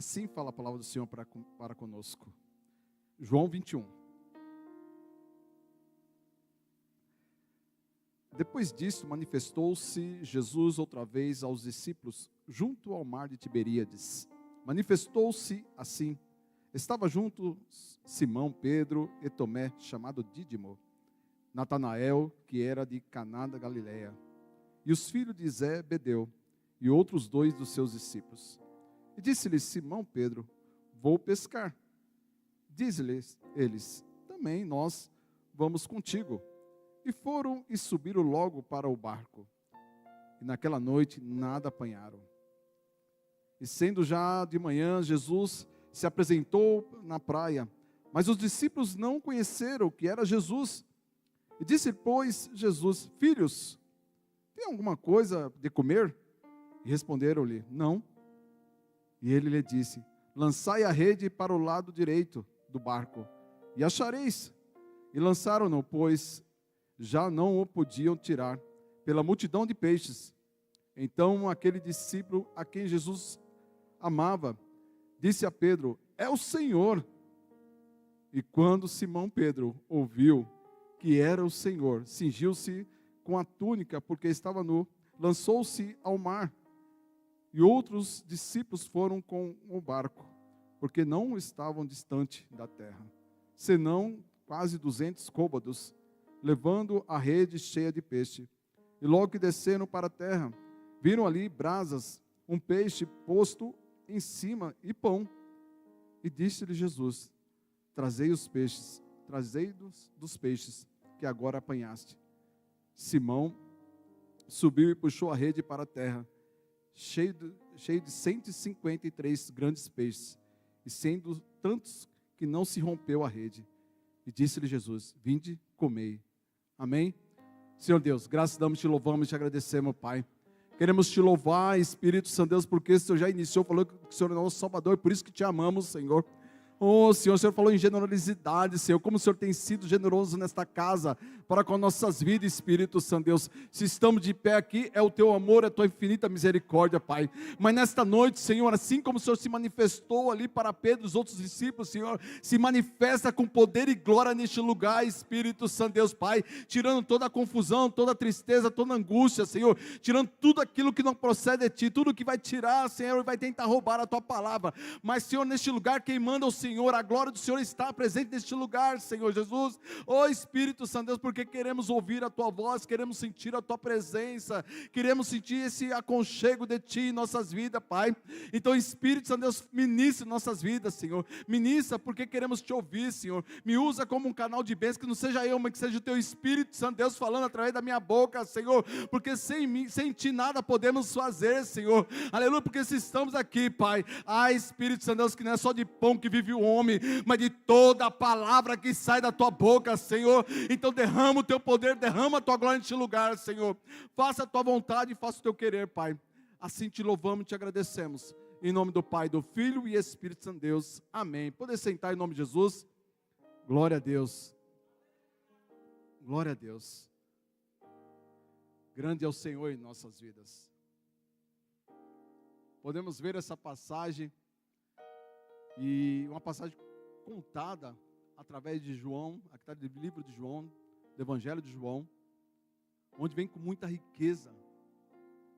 Assim fala a palavra do Senhor para conosco. João 21. Depois disso, manifestou-se Jesus outra vez aos discípulos, junto ao mar de Tiberíades. Manifestou-se assim. Estava junto Simão, Pedro e Tomé, chamado Dídimo, Natanael, que era de Caná da Galileia, e os filhos de Zebedeu, e outros 2 dos seus discípulos. E disse-lhes Simão Pedro: vou pescar. Diz-lhes eles: também nós vamos contigo. E foram e subiram logo para o barco. E naquela noite nada apanharam. E sendo já de manhã, Jesus se apresentou na praia, mas os discípulos não conheceram que era Jesus. E disse, pois, Jesus: filhos, tem alguma coisa de comer? E responderam-lhe: não. E ele lhe disse: lançai a rede para o lado direito do barco, e achareis. E lançaram-no, pois já não o podiam tirar, pela multidão de peixes. Então aquele discípulo a quem Jesus amava, disse a Pedro: é o Senhor. E quando Simão Pedro ouviu que era o Senhor, cingiu-se com a túnica, porque estava nu, lançou-se ao mar. E outros discípulos foram com o barco, porque não estavam distante da terra, senão quase 200 côvados, levando a rede cheia de peixe. E logo que desceram para a terra, viram ali brasas, um peixe posto em cima e pão. E disse-lhe Jesus: trazei os peixes, trazei dos peixes que agora apanhaste. Simão subiu e puxou a rede para a terra, cheio de 153 grandes peixes, e sendo tantos que não se rompeu a rede. E disse-lhe Jesus: vinde, comei. Amém? Senhor Deus, graças damos, te louvamos e te agradecemos, Pai. Queremos te louvar, Espírito Santo Deus, porque o Senhor já iniciou, falou que o Senhor é nosso Salvador, por isso que te amamos, Senhor. Oh, Senhor, o Senhor falou em generosidade, Senhor, como o Senhor tem sido generoso nesta casa, para com nossas vidas, Espírito Santo Deus. Se estamos de pé aqui, é o teu amor, é a tua infinita misericórdia, Pai. Mas nesta noite, Senhor, assim como o Senhor se manifestou ali para Pedro e os outros discípulos, Senhor, se manifesta com poder e glória neste lugar, Espírito Santo Deus, Pai, tirando toda a confusão, toda a tristeza, toda a angústia, Senhor, tirando tudo aquilo que não procede de Ti, tudo que vai tirar, Senhor, vai tentar roubar a Tua palavra. Mas, Senhor, neste lugar, quem manda é o Senhor, a glória do Senhor está presente neste lugar, Senhor Jesus. Oh Espírito Santo Deus, porque queremos ouvir a Tua voz, queremos sentir a Tua presença, queremos sentir esse aconchego de Ti em nossas vidas, Pai. Então Espírito Santo Deus, ministra nossas vidas, Senhor, ministra porque queremos Te ouvir, Senhor. Me usa como um canal de bênção, que não seja eu, mas que seja o Teu Espírito Santo Deus falando através da minha boca, Senhor, porque sem mim, sem Ti nada podemos fazer, Senhor. Aleluia, porque se estamos aqui, Pai, Espírito Santo Deus, que não é só de pão que vive o homem, mas de toda a palavra que sai da Tua boca, Senhor. Então derrama o Teu poder, derrama a Tua glória neste lugar, Senhor. Faça a Tua vontade e faça o Teu querer, Pai. Assim te louvamos e te agradecemos. Em nome do Pai, do Filho e Espírito Santo Deus. Amém. Poder sentar em nome de Jesus. Glória a Deus. Glória a Deus. Grande é o Senhor em nossas vidas. Podemos ver essa passagem, e uma passagem contada através de João, aqui está do livro de João, do Evangelho de João, onde vem com muita riqueza,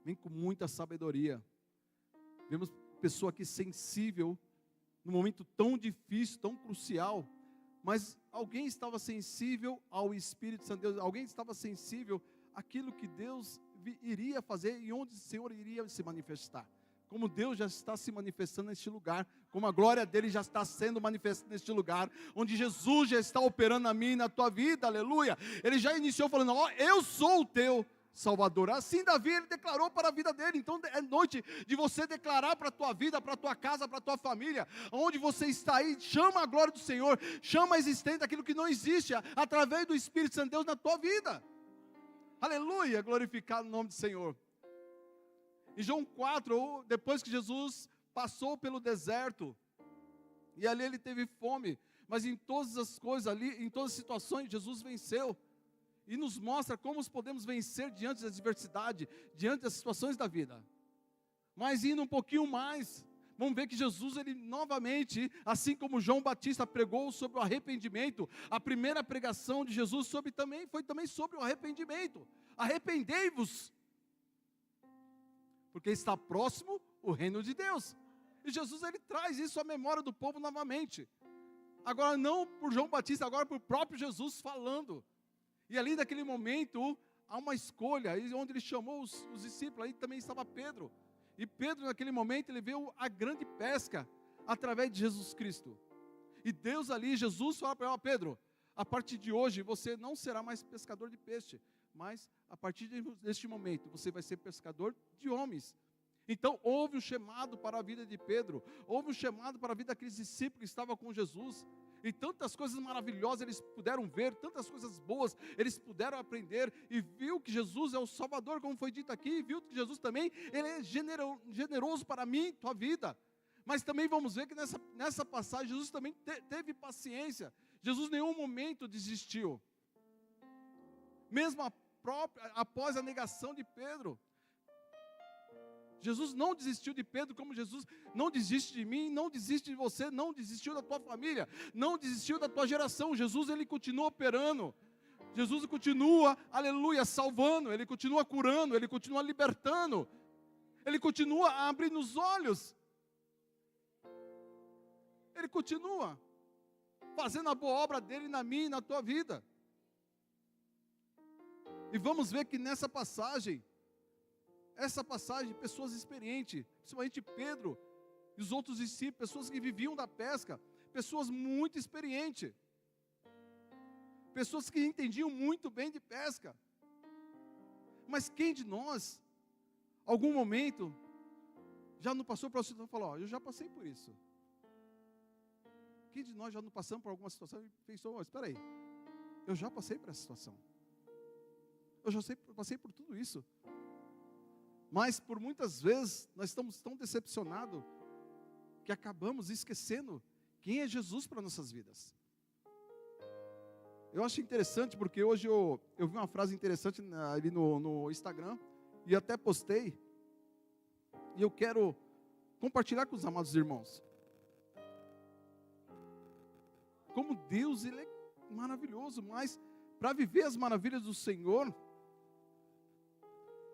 vem com muita sabedoria. Vemos pessoa aqui sensível, num momento tão difícil, tão crucial, mas alguém estava sensível ao Espírito Santo de Deus, alguém estava sensível àquilo que Deus iria fazer e onde o Senhor iria se manifestar. Como Deus já está se manifestando neste lugar, como a glória dele já está sendo manifestada neste lugar, onde Jesus já está operando na minha e na tua vida, aleluia. Ele já iniciou falando: ó, eu sou o teu Salvador. Assim Davi, ele declarou para a vida dele. Então é noite de você declarar para a tua vida, para a tua casa, para a tua família, onde você está aí, chama a glória do Senhor, chama a existência daquilo que não existe, através do Espírito Santo de Deus na tua vida. Aleluia, glorificado o nome do Senhor. Em João 4, depois que Jesus passou pelo deserto, e ali ele teve fome, mas em todas as coisas ali, em todas as situações, Jesus venceu, e nos mostra como nós podemos vencer diante da adversidade, diante das situações da vida. Mas indo um pouquinho mais, Vamos ver que Jesus, ele novamente, assim como João Batista pregou sobre o arrependimento, a primeira pregação de Jesus foi também sobre o arrependimento. Arrependei-vos, porque está próximo o reino de Deus. E Jesus, ele traz isso à memória do povo novamente. Agora não por João Batista, agora por próprio Jesus falando. E ali naquele momento, há uma escolha, onde ele chamou os discípulos, aí também estava Pedro. E Pedro, naquele momento, ele viu a grande pesca através de Jesus Cristo. E Deus ali, Jesus fala para ele: Pedro, a partir de hoje você não será mais pescador de peixe, mas a partir deste momento você vai ser pescador de homens. Então houve um chamado para a vida de Pedro, houve um chamado para a vida daqueles discípulos que estavam com Jesus. E tantas coisas maravilhosas eles puderam ver, tantas coisas boas eles puderam aprender, e viu que Jesus é o Salvador, como foi dito aqui, e viu que Jesus também, ele é generoso para mim e tua vida. Mas também vamos ver que nessa passagem, Jesus também teve paciência. Jesus em nenhum momento desistiu. Mesmo após a negação de Pedro, Jesus não desistiu de Pedro, como Jesus não desiste de mim, não desiste de você, não desistiu da tua família, não desistiu da tua geração. Jesus, ele continua operando. Jesus continua, aleluia, salvando, ele continua curando, ele continua libertando, ele continua abrindo os olhos, ele continua fazendo a boa obra dele na minha e na tua vida. E vamos ver que nessa passagem, pessoas experientes, principalmente Pedro e os outros discípulos, pessoas que viviam da pesca, pessoas muito experientes, pessoas que entendiam muito bem de pesca. Mas quem de nós, algum momento, já não passou por uma situação e falou: eu já passei por isso? Quem de nós já não passamos por alguma situação e pensou: espera aí, eu já passei por essa situação, eu já passei por tudo isso? Mas por muitas vezes nós estamos tão decepcionados que acabamos esquecendo quem é Jesus para nossas vidas. Eu acho interessante porque hoje eu vi uma frase interessante ali no Instagram e até postei, e eu quero compartilhar com os amados irmãos. Como Deus, ele é maravilhoso, mas para viver as maravilhas do Senhor,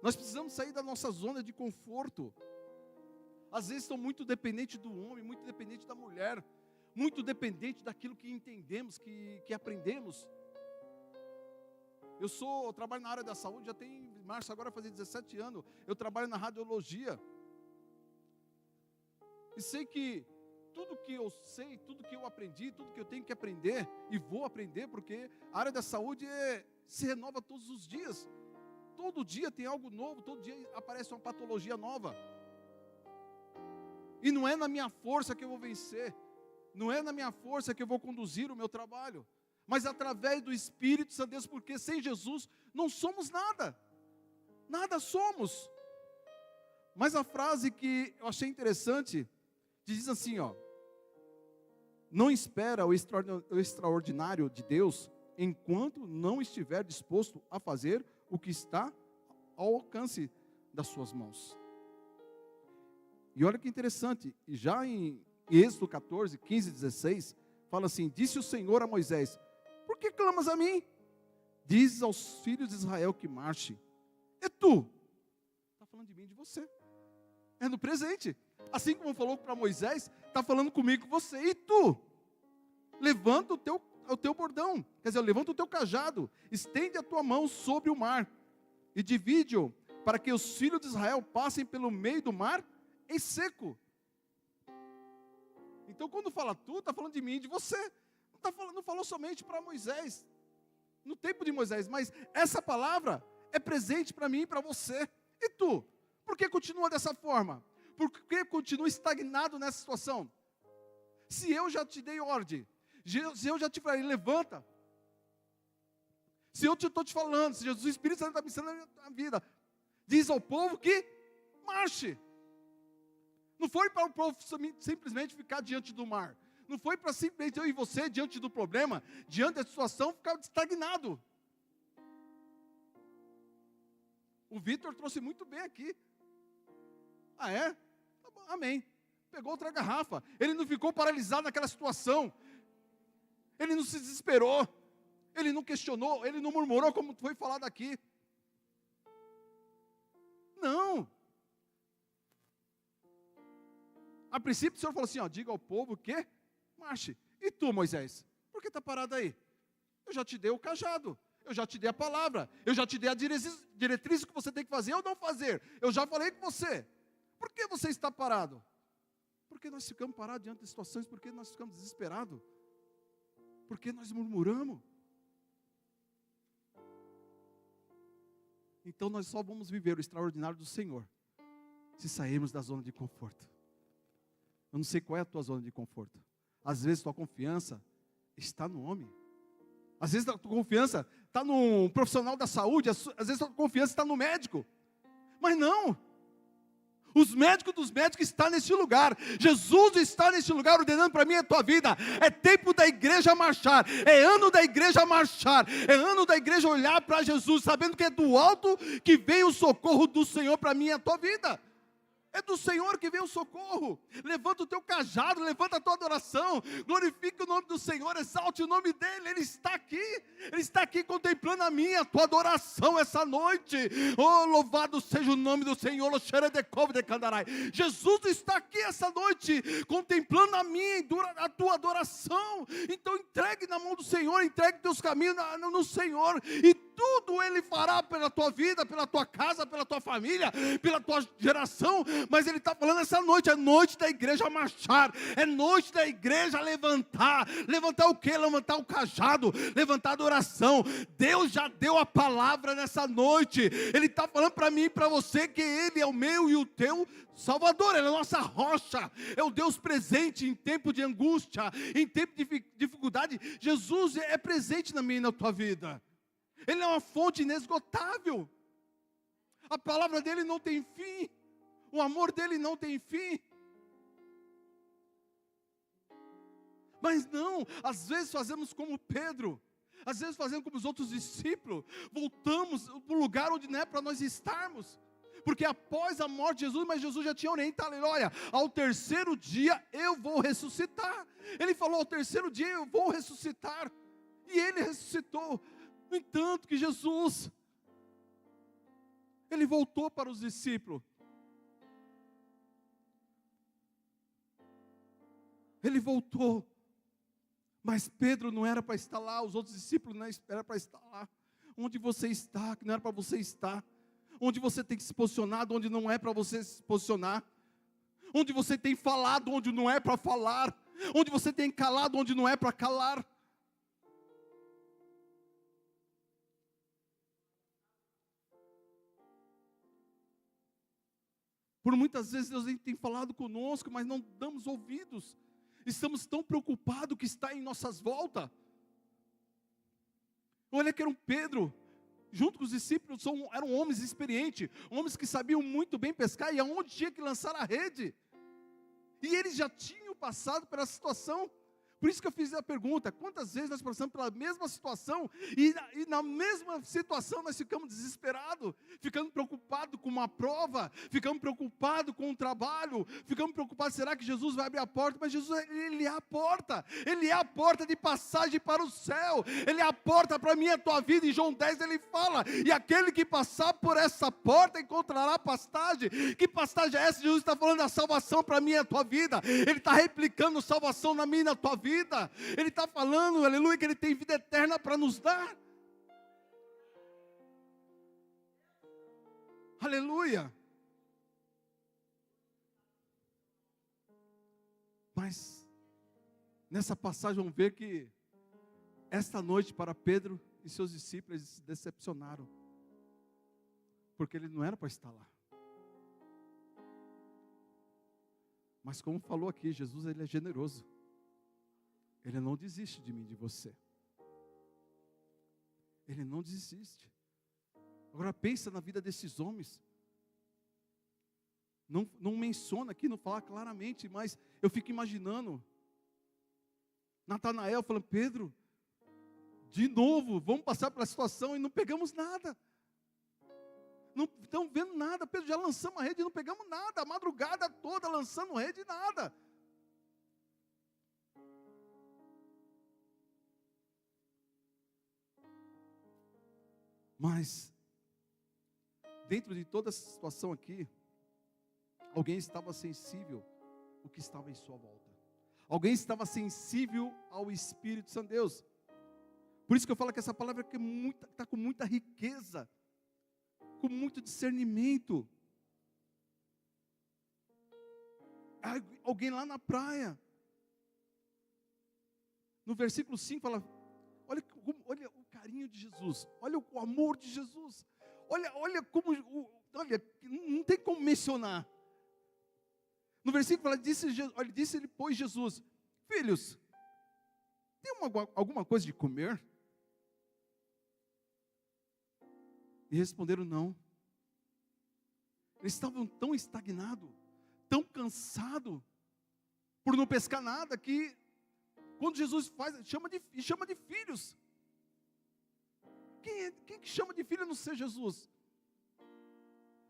nós precisamos sair da nossa zona de conforto. Às vezes estão muito dependentes do homem, muito dependentes da mulher, muito dependentes daquilo que entendemos, que aprendemos. Eu trabalho na área da saúde, já tem, em março agora vai fazer 17 anos, eu trabalho na radiologia. E sei que tudo que eu sei, tudo que eu aprendi, tudo que eu tenho que aprender, e vou aprender, porque a área da saúde se renova todos os dias. Todo dia tem algo novo, todo dia aparece uma patologia nova. E não é na minha força que eu vou vencer, não é na minha força que eu vou conduzir o meu trabalho, mas através do Espírito Santo de Deus, porque sem Jesus não somos nada, nada somos. Mas a frase que eu achei interessante, diz assim, não espera o extraordinário de Deus, enquanto não estiver disposto a fazer o que está ao alcance das suas mãos. E olha que interessante, já em Êxodo 14, 15 e 16, fala assim: disse o Senhor a Moisés: por que clamas a mim? Diz aos filhos de Israel que marche. E tu? Está falando de mim e de você. É no presente. Assim como falou para Moisés, está falando comigo e você. E tu? Levanta o teu bordão, quer dizer, levanta o teu cajado, estende a tua mão sobre o mar, e divide-o, para que os filhos de Israel passem pelo meio do mar em seco. Então quando fala tu, está falando de mim e de você. Não falou somente para Moisés, no tempo de Moisés, mas essa palavra é presente para mim e para você. E tu? Por que continua dessa forma? Por que continua estagnado nessa situação? Se eu já te dei ordem, se eu já te falei, levanta. Se eu estou te falando, se Jesus, o Espírito Santo está me ensinando a vida, diz ao povo que marche. Não foi para o povo simplesmente ficar diante do mar. Não foi para simplesmente eu e você, diante do problema, diante da situação, ficar estagnado. O Vitor trouxe muito bem aqui. Ah, é? Tá bom, amém. pegou outra garrafa. Ele não ficou paralisado naquela situação. Ele não se desesperou. Ele não questionou, ele não murmurou como foi falado aqui. Não. A princípio o Senhor falou assim, diga ao povo que marche. E tu, Moisés, por que está parado aí? Eu já te dei o cajado, eu já te dei a palavra, eu já te dei a diretriz que você tem que fazer ou não fazer. Eu já falei com você. Por que você está parado? Porque nós ficamos parados diante de situações, porque nós ficamos desesperados. Porque nós murmuramos. Então nós só vamos viver o extraordinário do Senhor se sairmos da zona de conforto. Eu não sei qual é a tua zona de conforto. Às vezes tua confiança está no homem. Às vezes a tua confiança está no profissional da saúde. Às vezes a tua confiança está no médico. Mas não. Os médicos dos médicos estão neste lugar. Jesus está neste lugar ordenando para mim a tua vida. É tempo da igreja marchar. É ano da igreja marchar. É ano da igreja olhar para Jesus, sabendo que é do alto que vem o socorro do Senhor para mim e a tua vida. É do Senhor que vem o socorro. Levanta o teu cajado, levanta a tua adoração, glorifique o nome do Senhor, exalte o nome dEle. Ele está aqui contemplando a minha, a tua adoração essa noite. Oh, louvado seja o nome do Senhor. Jesus está aqui essa noite, contemplando a minha, a tua adoração. Então entregue na mão do Senhor, entregue teus caminhos no Senhor, e tudo Ele fará pela tua vida, pela tua casa, pela tua família, pela tua geração. Mas Ele está falando essa noite, é noite da igreja marchar, é noite da igreja levantar o quê? Levantar o cajado, levantar a adoração. Deus já deu a palavra nessa noite. Ele está falando para mim e para você que Ele é o meu e o teu Salvador. Ele é a nossa rocha, é o Deus presente em tempo de angústia, em tempo de dificuldade. Jesus é presente na minha e na tua vida. Ele é uma fonte inesgotável. A palavra dele não tem fim. O amor dele não tem fim. Mas não, às vezes fazemos como Pedro. Às vezes fazemos como os outros discípulos. Voltamos para o lugar onde não é para nós estarmos. Porque após a morte de Jesus, mas Jesus já tinha orientado ele, olha, ao terceiro dia eu vou ressuscitar. Ele falou, ao terceiro dia eu vou ressuscitar. E ele ressuscitou. No entanto que Jesus, ele voltou para os discípulos. Ele voltou. Mas Pedro não era para estar lá, os outros discípulos não era para estar lá. Onde você está, que não era para você estar. Onde você tem que se posicionar, onde não é para você se posicionar. Onde você tem falado, onde não é para falar. Onde você tem calado, onde não é para calar. Por muitas vezes Deus tem falado conosco, mas não damos ouvidos. Estamos tão preocupados com o que está em nossas voltas. Olha que era um Pedro, junto com os discípulos, eram homens experientes, homens que sabiam muito bem pescar, e aonde tinha que lançar a rede. E eles já tinham passado pela situação. Por isso que eu fiz a pergunta, quantas vezes nós passamos pela mesma situação, e na mesma situação nós ficamos desesperados, ficamos preocupados com uma prova, ficamos preocupados com um trabalho, ficamos preocupados, será que Jesus vai abrir a porta? Mas Jesus, Ele é a porta, Ele é a porta de passagem para o céu, Ele é a porta para a minha e a tua vida. Em João 10 Ele fala, e aquele que passar por essa porta encontrará pastagem. Que pastagem é essa? Jesus está falando da salvação para a minha e a tua vida, Ele está replicando salvação na minha e na tua vida. Ele está falando, aleluia, que Ele tem vida eterna para nos dar. Aleluia. Mas nessa passagem vamos ver que esta noite para Pedro e seus discípulos eles se decepcionaram, porque ele não era para estar lá. Mas como falou aqui, Jesus ele é generoso. Ele não desiste de mim, de você. Ele não desiste. Agora pensa na vida desses homens. Não menciona aqui, não fala claramente, mas eu fico imaginando Natanael falando, Pedro, de novo, vamos passar pela situação e não pegamos nada. não estão vendo nada. Pedro, já lançamos a rede e não pegamos nada. A madrugada toda lançando rede e nada. Mas, dentro de toda essa situação aqui, alguém estava sensível ao que estava em sua volta. Alguém estava sensível ao Espírito Santo de Deus. Por isso que eu falo que essa palavra aqui está com muita riqueza, com muito discernimento. Alguém lá na praia, no versículo 5 fala, olha o carinho de Jesus, olha o amor de Jesus, olha como, não tem como mencionar. No versículo fala, disse-lhe, pois, Jesus, filhos, tem alguma coisa de comer? E responderam não. Eles estavam tão estagnados, tão cansados, por não pescar nada, que quando Jesus chama de filhos. Quem que chama de filho a não ser Jesus?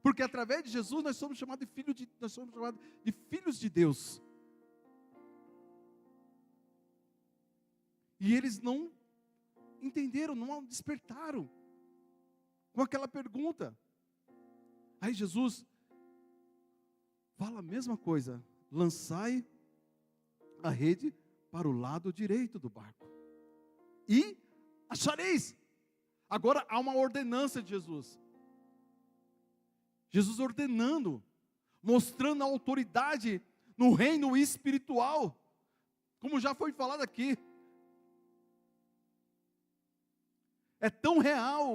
Porque através de Jesus nós somos chamados de filhos de Deus. E eles não entenderam, não despertaram com aquela pergunta. Aí Jesus fala a mesma coisa: lançai a rede para o lado direito do barco e achareis. Agora há uma ordenança de Jesus. Jesus ordenando, mostrando a autoridade no reino espiritual, como já foi falado aqui. É tão real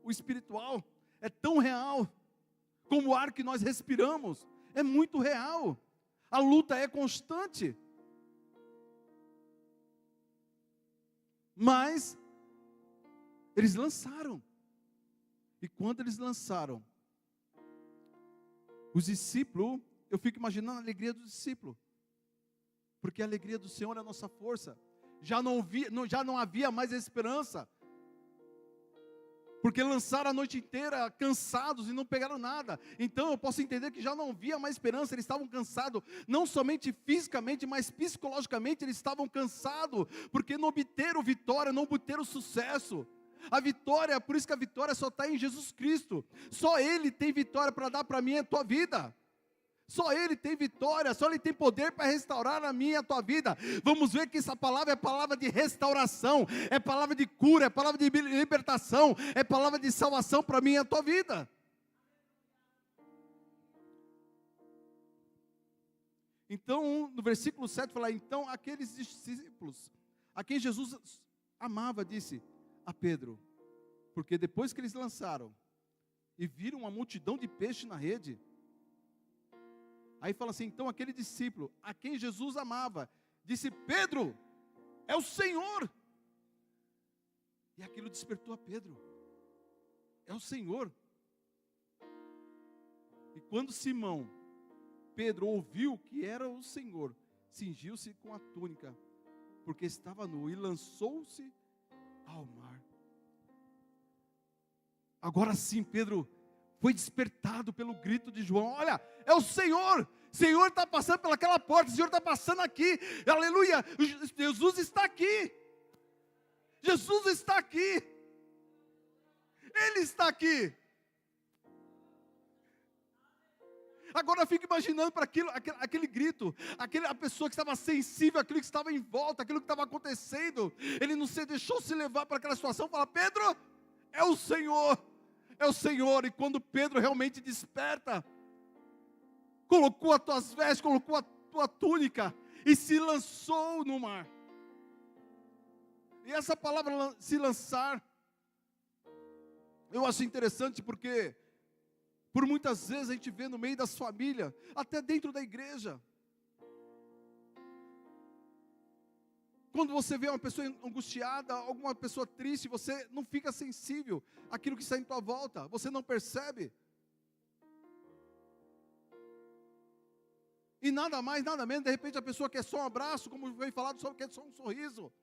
o espiritual, é tão real como o ar que nós respiramos, é muito real. A luta é constante. Mas eles lançaram. E quando eles lançaram, os discípulos, eu fico imaginando a alegria dos discípulos, porque a alegria do Senhor é a nossa força. Já não havia mais esperança, porque lançaram a noite inteira cansados e não pegaram nada. Então eu posso entender que já não havia mais esperança. Eles estavam cansados, não somente fisicamente, mas psicologicamente eles estavam cansados, porque não obteram vitória, não obteram sucesso. A vitória, por isso que a vitória só está em Jesus Cristo. Só Ele tem vitória para dar para mim e a tua vida. Só Ele tem vitória, só Ele tem poder para restaurar a minha e a tua vida. Vamos ver que essa palavra é palavra de restauração, é palavra de cura, é palavra de libertação, é palavra de salvação para mim e a tua vida. Então, no versículo 7 fala, então aqueles discípulos a quem Jesus amava, disse a Pedro, porque depois que eles lançaram e viram uma multidão de peixe na rede, aí fala assim, então aquele discípulo a quem Jesus amava, disse, Pedro, é o Senhor. E aquilo despertou a Pedro, é o Senhor. E quando Pedro ouviu que era o Senhor, cingiu-se com a túnica, porque estava nu, e lançou-se ao mar. Agora sim, Pedro foi despertado pelo grito de João, olha, é o Senhor está passando pelaquela porta, o Senhor está passando aqui, aleluia, Jesus está aqui, Jesus está aqui, Ele está aqui. Agora eu fico imaginando para aquele grito, a pessoa que estava sensível àquilo que estava em volta, aquilo que estava acontecendo, ele não se deixou se levar para aquela situação, fala, Pedro, é o Senhor, e quando Pedro realmente desperta, colocou as tuas vestes, colocou a tua túnica, e se lançou no mar. E essa palavra se lançar, eu acho interessante porque por muitas vezes a gente vê no meio das famílias, até dentro da igreja, quando você vê uma pessoa angustiada, alguma pessoa triste, você não fica sensível àquilo que está em tua volta, você não percebe. E nada mais, nada menos, de repente a pessoa quer só um abraço, como foi falado, só quer só um sorriso.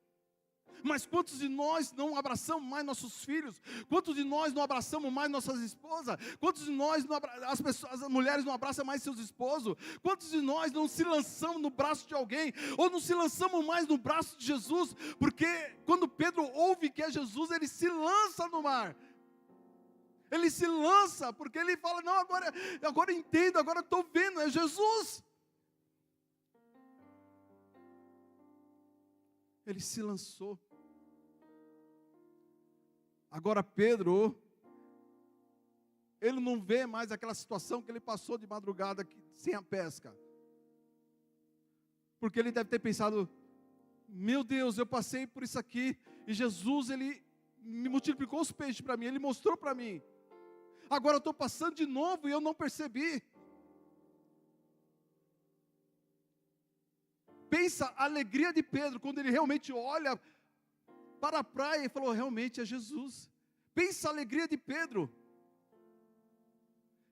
Mas quantos de nós não abraçamos mais nossos filhos? Quantos de nós não abraçamos mais nossas esposas? Quantos de nós as mulheres não abraçam mais seus esposos? Quantos de nós não se lançamos no braço de alguém? Ou não se lançamos mais no braço de Jesus? Porque quando Pedro ouve que é Jesus, ele se lança no mar. Ele se lança, porque ele fala, não, agora eu entendo, agora eu estou vendo, é Jesus. Ele se lançou. Agora Pedro, ele não vê mais aquela situação que ele passou de madrugada sem a pesca. Porque ele deve ter pensado, meu Deus, eu passei por isso aqui, e Jesus, ele me multiplicou os peixes para mim, ele mostrou para mim. Agora eu estou passando de novo e eu não percebi. Pensa a alegria de Pedro, quando ele realmente olha para a praia e falou, realmente é Jesus. Pensa a alegria de Pedro.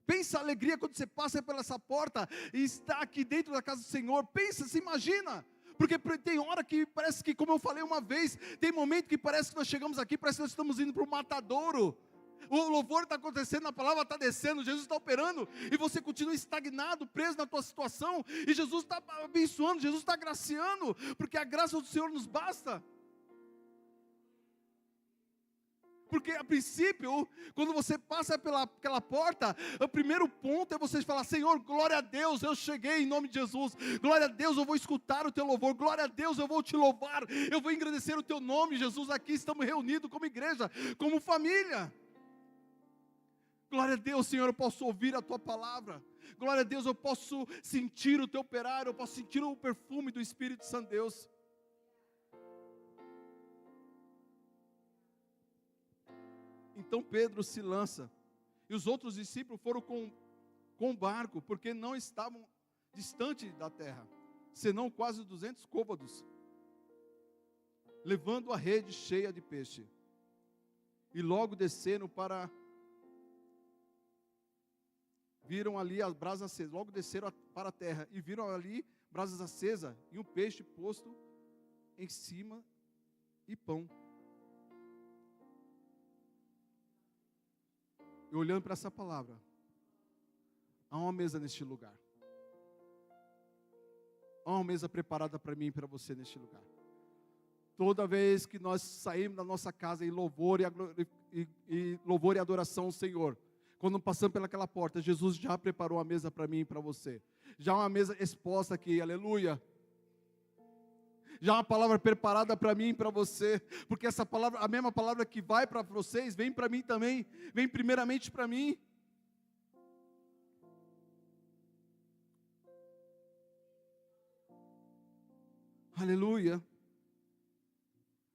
Pensa a alegria quando você passa por essa porta e está aqui dentro da casa do Senhor. Pensa, se imagina. Porque tem hora que parece que, como eu falei uma vez, tem momento que parece que nós chegamos aqui, parece que nós estamos indo para o matadouro. O louvor está acontecendo, a palavra está descendo, Jesus está operando, e você continua estagnado, preso na tua situação, e Jesus está abençoando, Jesus está agraciando, porque a graça do Senhor nos basta. Porque a princípio, quando você passa pelaquela porta, o primeiro ponto é você falar, Senhor, glória a Deus, eu cheguei em nome de Jesus, glória a Deus, eu vou escutar o teu louvor, glória a Deus, eu vou te louvar, eu vou engrandecer o teu nome, Jesus, aqui estamos reunidos como igreja, como família. Glória a Deus, Senhor, eu posso ouvir a tua palavra. Glória a Deus, eu posso sentir o teu operar, eu posso sentir o perfume do Espírito Santo Deus. Então Pedro se lança, e os outros discípulos foram com o barco, porque não estavam distante da terra, senão quase 200 côvados, levando a rede cheia de peixe. E logo desceram viram ali as brasas acesas, logo desceram para a terra, e viram ali brasas acesas, e um peixe posto em cima, e pão. E olhando para essa palavra, há uma mesa neste lugar. Há uma mesa preparada para mim e para você neste lugar. Toda vez que nós saímos da nossa casa em louvor e adoração ao Senhor, quando passamos pelaquela porta, Jesus já preparou a mesa para mim e para você. Já uma mesa exposta aqui, aleluia. Já uma palavra preparada para mim e para você, porque essa palavra, a mesma palavra que vai para vocês, vem para mim também, vem primeiramente para mim. Aleluia.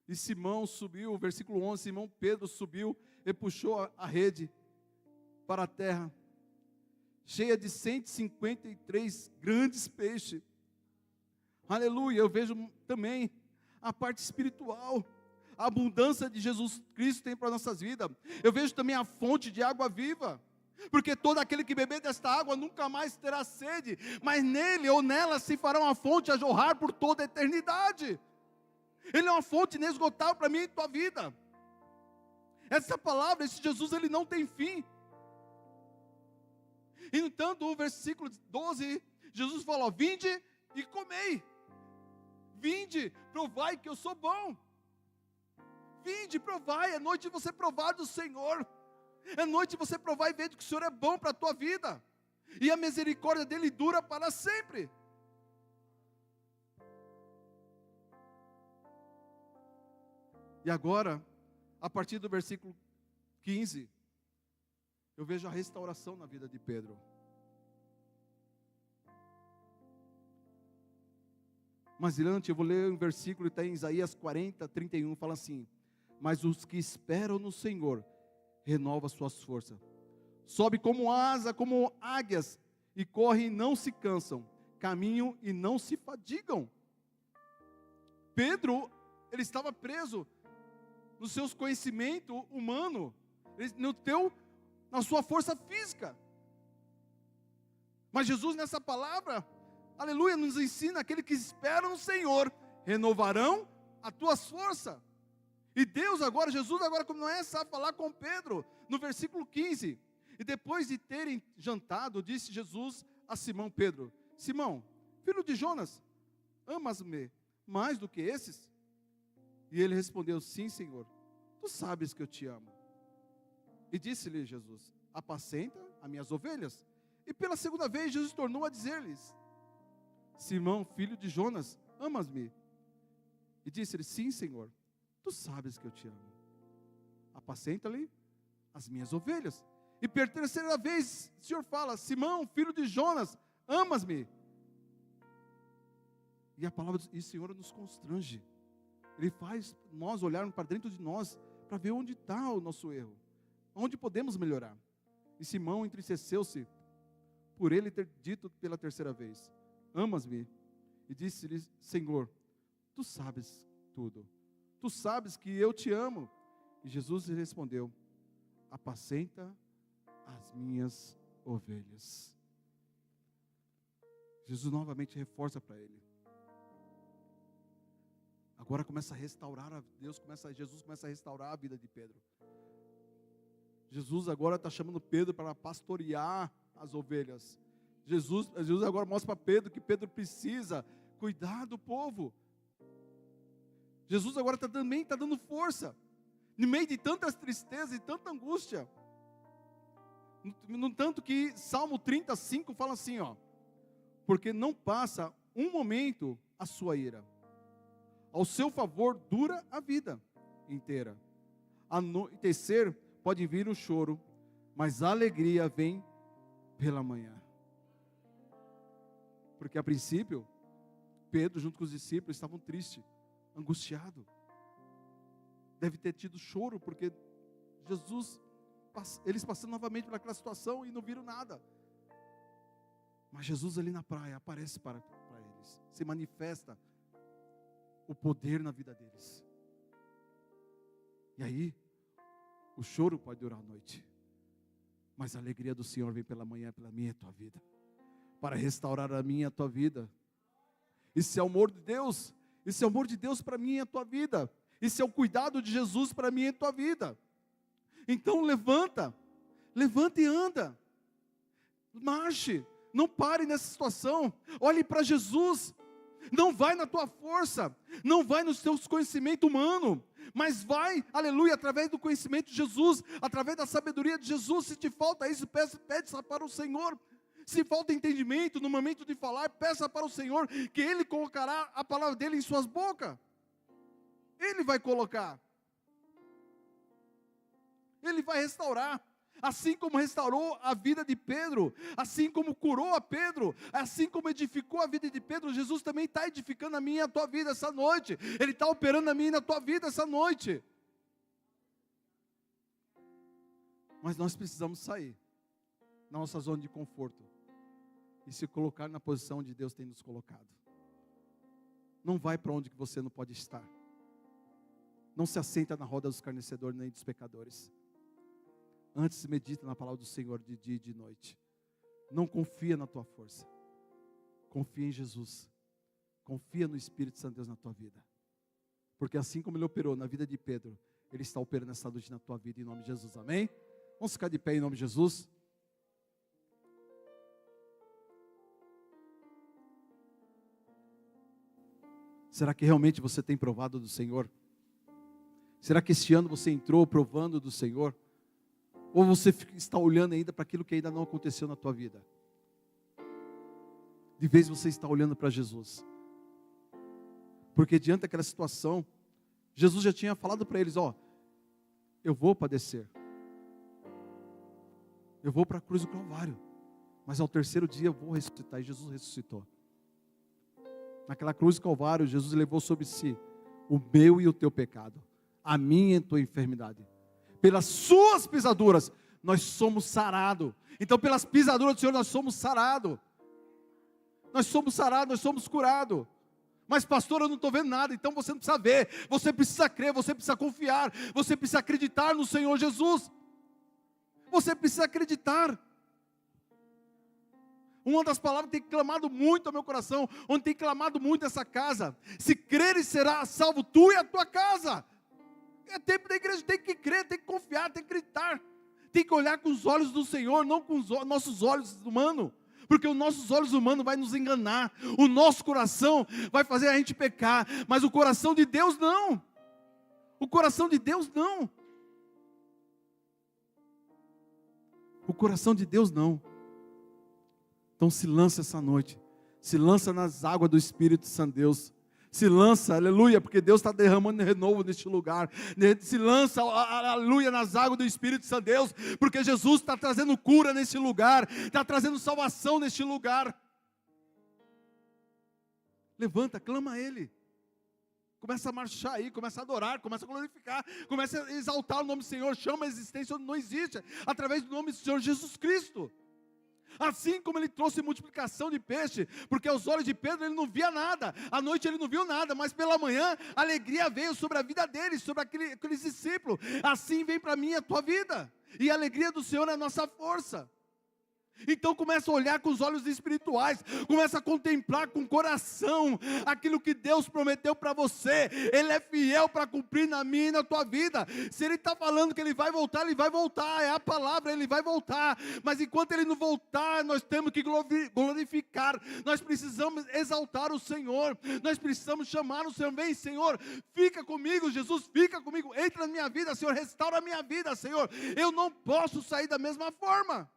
E Simão subiu, versículo 11, Simão Pedro subiu e puxou a rede para a terra, cheia de 153 grandes peixes. Aleluia, eu vejo também a parte espiritual, a abundância de Jesus Cristo tem para nossas vidas. Eu vejo também a fonte de água viva, porque todo aquele que beber desta água nunca mais terá sede, mas nele ou nela se fará uma fonte a jorrar por toda a eternidade. Ele é uma fonte inesgotável para mim e tua vida. Essa palavra, esse Jesus, ele não tem fim. E no entanto, o versículo 12, Jesus falou, vinde e comei. Vinde, provai que eu sou bom. Vinde, provai, é noite de você provar do Senhor. É noite de você provar e ver que o Senhor é bom para a tua vida. E a misericórdia dele dura para sempre. E agora, a partir do versículo 15, eu vejo a restauração na vida de Pedro. Mas antes eu vou ler um versículo que está em Isaías 40, 31, fala assim, mas os que esperam no Senhor, renova suas forças, sobe como asa, como águias, e correm e não se cansam, caminham e não se fadigam. Pedro, ele estava preso nos seus conhecimentos humanos, na sua força física. Mas Jesus nessa palavra, aleluia, nos ensina, aquele que espera no Senhor, renovarão as tuas forças. E Jesus agora começa a falar com Pedro, no versículo 15. E depois de terem jantado, disse Jesus a Simão Pedro: Simão, filho de Jonas, amas-me mais do que esses? E ele respondeu: sim, Senhor, tu sabes que eu te amo. E disse-lhe Jesus: apacenta as minhas ovelhas. E pela segunda vez Jesus tornou a dizer-lhes: Simão, filho de Jonas, amas-me? E disse-lhe: sim, Senhor, tu sabes que eu te amo. Apacenta-lhe as minhas ovelhas. E pela terceira vez o Senhor fala: Simão, filho de Jonas, amas-me? E a palavra do Senhor nos constrange. Ele faz nós olharmos para dentro de nós, para ver onde está o nosso erro, onde podemos melhorar. E Simão entristeceu-se por ele ter dito pela terceira vez: amas-me? E disse-lhe: Senhor, tu sabes tudo, tu sabes que eu te amo. E Jesus lhe respondeu: apacenta as minhas ovelhas. Jesus novamente reforça para ele. Agora começa a restaurar, Jesus começa a restaurar a vida de Pedro. Jesus agora está chamando Pedro para pastorear as ovelhas. Jesus agora mostra para Pedro que Pedro precisa cuidar do povo. Jesus agora também está dando força, no meio de tantas tristezas e tanta angústia. No tanto que Salmo 35 fala assim, porque não passa um momento a sua ira. Ao seu favor dura a vida inteira. Anoitecer pode vir o choro, mas a alegria vem pela manhã. Porque a princípio, Pedro junto com os discípulos estavam tristes, angustiados. Deve ter tido choro, porque eles passando novamente por aquela situação e não viram nada. Mas Jesus ali na praia aparece para eles, se manifesta o poder na vida deles. E aí, o choro pode durar a noite, mas a alegria do Senhor vem pela manhã, pela minha e a tua vida, para restaurar a minha e a tua vida. Isso é o amor de Deus, isso é o amor de Deus para mim e a tua vida, isso é o cuidado de Jesus para mim e a tua vida. Então levanta e anda, marche, não pare nessa situação, olhe para Jesus. Não vai na tua força, não vai nos teus conhecimentos humanos, mas vai, aleluia, através do conhecimento de Jesus, através da sabedoria de Jesus. Se te falta isso, peça para o Senhor. Se falta entendimento no momento de falar, peça para o Senhor, que Ele colocará a palavra dEle em suas bocas. Ele vai colocar, Ele vai restaurar. Assim como restaurou a vida de Pedro, assim como curou a Pedro, assim como edificou a vida de Pedro, Jesus também está edificando a minha e a tua vida essa noite. Ele está operando a minha e a tua vida essa noite. Mas nós precisamos sair da nossa zona de conforto e se colocar na posição onde Deus tem nos colocado. Não vai para onde que você não pode estar. Não se assenta na roda dos escarnecedores nem dos pecadores. Antes medita na palavra do Senhor de dia e de noite. Não confia na tua força. Confia em Jesus. Confia no Espírito Santo de Deus na tua vida. Porque assim como Ele operou na vida de Pedro, Ele está operando essa noite na tua vida, em nome de Jesus, amém? Vamos ficar de pé em nome de Jesus. Será que realmente você tem provado do Senhor? Será que este ano você entrou provando do Senhor? Ou você está olhando ainda para aquilo que ainda não aconteceu na tua vida? De vez você está olhando para Jesus. Porque diante daquela situação, Jesus já tinha falado para eles, eu vou padecer. Eu vou para a cruz do Calvário. Mas ao terceiro dia eu vou ressuscitar. E Jesus ressuscitou. Naquela cruz do Calvário, Jesus levou sobre si o meu e o teu pecado, a minha e a tua enfermidade. Pelas suas pisaduras, nós somos sarados. Então, pelas pisaduras do Senhor, nós somos sarados. Nós somos sarados, nós somos curados. Mas pastor, eu não estou vendo nada. Então você não precisa ver, você precisa crer, você precisa confiar, você precisa acreditar no Senhor Jesus. Você precisa acreditar. Uma das palavras que tem clamado muito ao meu coração, onde tem clamado muito essa casa: se creres será salvo tu e a tua casa. É tempo da igreja, tem que crer, tem que confiar, tem que gritar. Tem que olhar com os olhos do Senhor, não com os nossos olhos humanos. Porque os nossos olhos humanos vai nos enganar. O nosso coração vai fazer a gente pecar. Mas o coração de Deus não. O coração de Deus não. O coração de Deus não. Então se lança essa noite. Se lança nas águas do Espírito Santo Deus. Se lança, aleluia, porque Deus está derramando renovo neste lugar. Se lança, aleluia, nas águas do Espírito Santo Deus, porque Jesus está trazendo cura neste lugar, está trazendo salvação neste lugar. Levanta, clama a Ele. Começa a marchar aí, começa a adorar, começa a glorificar, começa a exaltar o nome do Senhor, chama a existência onde não existe, através do nome do Senhor Jesus Cristo. Assim como ele trouxe multiplicação de peixe, porque aos olhos de Pedro ele não via nada, à noite ele não viu nada, mas pela manhã a alegria veio sobre a vida dele, sobre aqueles discípulos. Assim vem para mim a tua vida, e a alegria do Senhor é a nossa força. Então começa a olhar com os olhos espirituais, começa a contemplar com o coração aquilo que Deus prometeu para você. Ele é fiel para cumprir na minha e na tua vida. Se Ele está falando que Ele vai voltar, é a palavra, Ele vai voltar. Mas enquanto Ele não voltar, nós temos que glorificar, nós precisamos exaltar o Senhor, nós precisamos chamar o Senhor. Vem Senhor, fica comigo, Jesus, fica comigo, entra na minha vida Senhor, restaura a minha vida Senhor, eu não posso sair da mesma forma.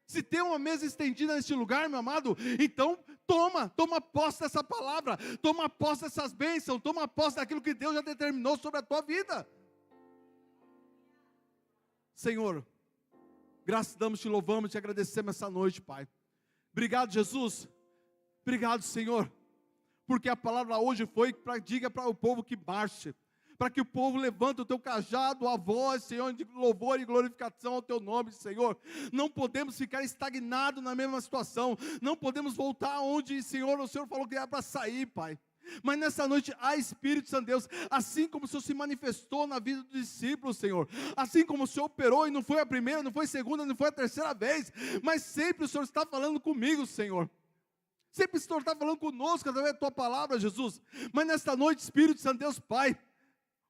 Se tem uma mesa estendida neste lugar, meu amado, então toma posse dessa palavra, toma posse dessas bênçãos, toma posse daquilo que Deus já determinou sobre a tua vida. Senhor, graças damos, te louvamos, te agradecemos essa noite, Pai. Obrigado, Jesus. Obrigado, Senhor, porque a palavra hoje foi para diga para o povo que marche, para que o povo levante o teu cajado, a voz, Senhor, de louvor e glorificação ao teu nome, Senhor. Não podemos ficar estagnados na mesma situação, não podemos voltar onde, Senhor, o Senhor falou que era para sair, Pai. Mas nessa noite, há Espírito Santo Deus, assim como o Senhor se manifestou na vida dos discípulos, Senhor, assim como o Senhor operou, e não foi a primeira, não foi a segunda, não foi a terceira vez, mas sempre o Senhor está falando comigo, Senhor. Sempre o Senhor está falando conosco através da tua palavra, Jesus. Mas nesta noite, Espírito Santo Deus, Pai,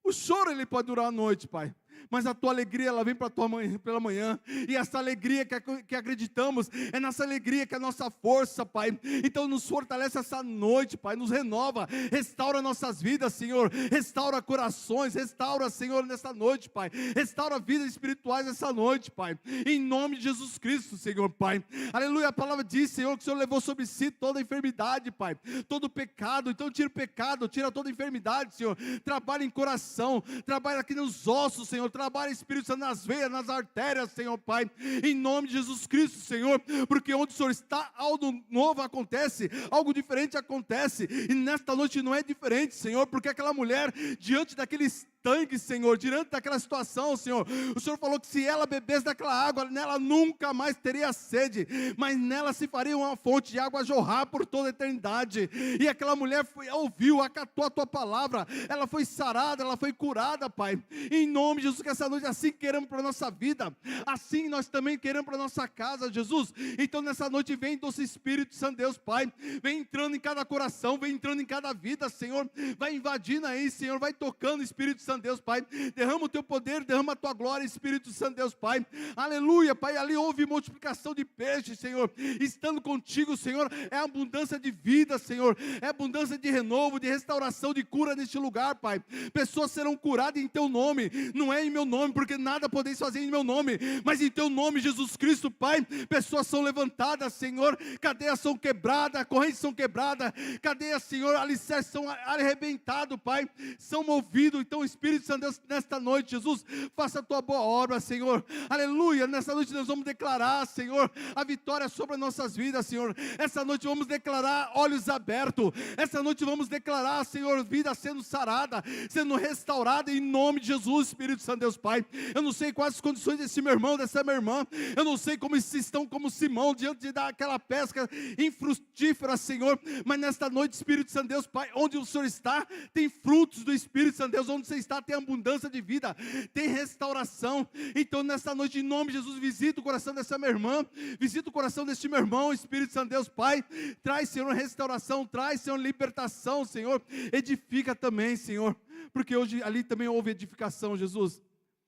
o choro ele pode durar a noite, Pai, mas a tua alegria ela vem pela manhã, e essa alegria que acreditamos, é nessa alegria que é a nossa força, Pai. Então nos fortalece essa noite, Pai, nos renova, restaura nossas vidas, Senhor, restaura corações, restaura, Senhor, nessa noite, Pai, restaura vidas espirituais nessa noite, Pai, em nome de Jesus Cristo, Senhor, Pai, aleluia. A palavra diz, Senhor, que o Senhor levou sobre si toda a enfermidade, Pai, todo o pecado. Então tira o pecado, tira toda a enfermidade, Senhor, trabalha em coração, trabalha aqui nos ossos, Senhor, trabalha Espírito Santo nas veias, nas artérias, Senhor, Pai, em nome de Jesus Cristo, Senhor, porque onde o Senhor está, algo novo acontece, algo diferente acontece, e nesta noite não é diferente, Senhor, porque aquela mulher, diante daqueles tanque, Senhor, diante daquela situação, Senhor, o Senhor falou que se ela bebesse daquela água, nela nunca mais teria sede, mas nela se faria uma fonte de água a jorrar por toda a eternidade. E aquela mulher ouviu, acatou a tua palavra, ela foi sarada, ela foi curada, Pai, em nome de Jesus. Que essa noite assim queremos para a nossa vida, assim nós também queremos para a nossa casa, Jesus. Então nessa noite vem doce Espírito Santo Deus, Pai, vem entrando em cada coração, vem entrando em cada vida, Senhor, vai invadindo aí, Senhor, vai tocando, Espírito Santo Deus, Pai, derrama o teu poder, derrama a tua glória, Espírito Santo Deus, Pai, aleluia, Pai. Ali houve multiplicação de peixe, Senhor, estando contigo, Senhor, é abundância de vida, Senhor, é abundância de renovo, de restauração, de cura neste lugar, Pai. Pessoas serão curadas em teu nome, não é em meu nome, porque nada podeis fazer em meu nome, mas em teu nome, Jesus Cristo, Pai. Pessoas são levantadas, Senhor, cadeias são quebradas, correntes são quebradas, cadeias, Senhor, alicerces são arrebentados, Pai, são movidos. Então Espírito Santo Deus, nesta noite, Jesus, faça a tua boa obra, Senhor, aleluia. Nessa noite nós vamos declarar, Senhor, a vitória sobre as nossas vidas, Senhor. Essa noite vamos declarar olhos abertos, essa noite vamos declarar, Senhor, vida sendo sarada, sendo restaurada em nome de Jesus, Espírito Santo Deus, Pai. Eu não sei quais as condições desse meu irmão, dessa minha irmã, eu não sei como estão como Simão, diante daquela pesca infrutífera, Senhor, mas nesta noite, Espírito Santo Deus, Pai, onde o Senhor está, tem frutos do Espírito Santo Deus, onde você está, está, tem abundância de vida, tem restauração. Então nessa noite, em nome de Jesus, visita o coração dessa minha irmã, visita o coração deste meu irmão, Espírito Santo Deus Pai, traz, Senhor, restauração, traz, Senhor, libertação, Senhor, edifica também, Senhor, porque hoje ali também houve edificação, Jesus.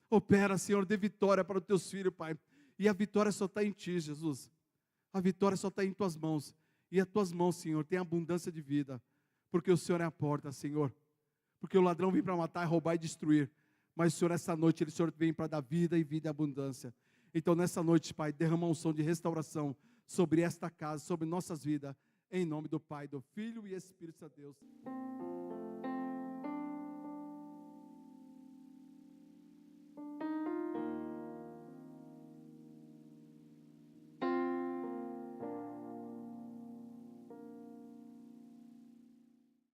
Opera, Senhor, dê vitória para os teus filhos, Pai. E a vitória só está em Ti, Jesus. A vitória só está em Tuas mãos. E as Tuas mãos, Senhor, tem abundância de vida. Porque o Senhor é a porta, Senhor. Porque o ladrão vem para matar, roubar e destruir. Mas, Senhor, essa noite, o Senhor vem para dar vida e vida e abundância. Então, nessa noite, Pai, derrama um som de restauração sobre esta casa, sobre nossas vidas. Em nome do Pai, do Filho e Espírito Santo Deus.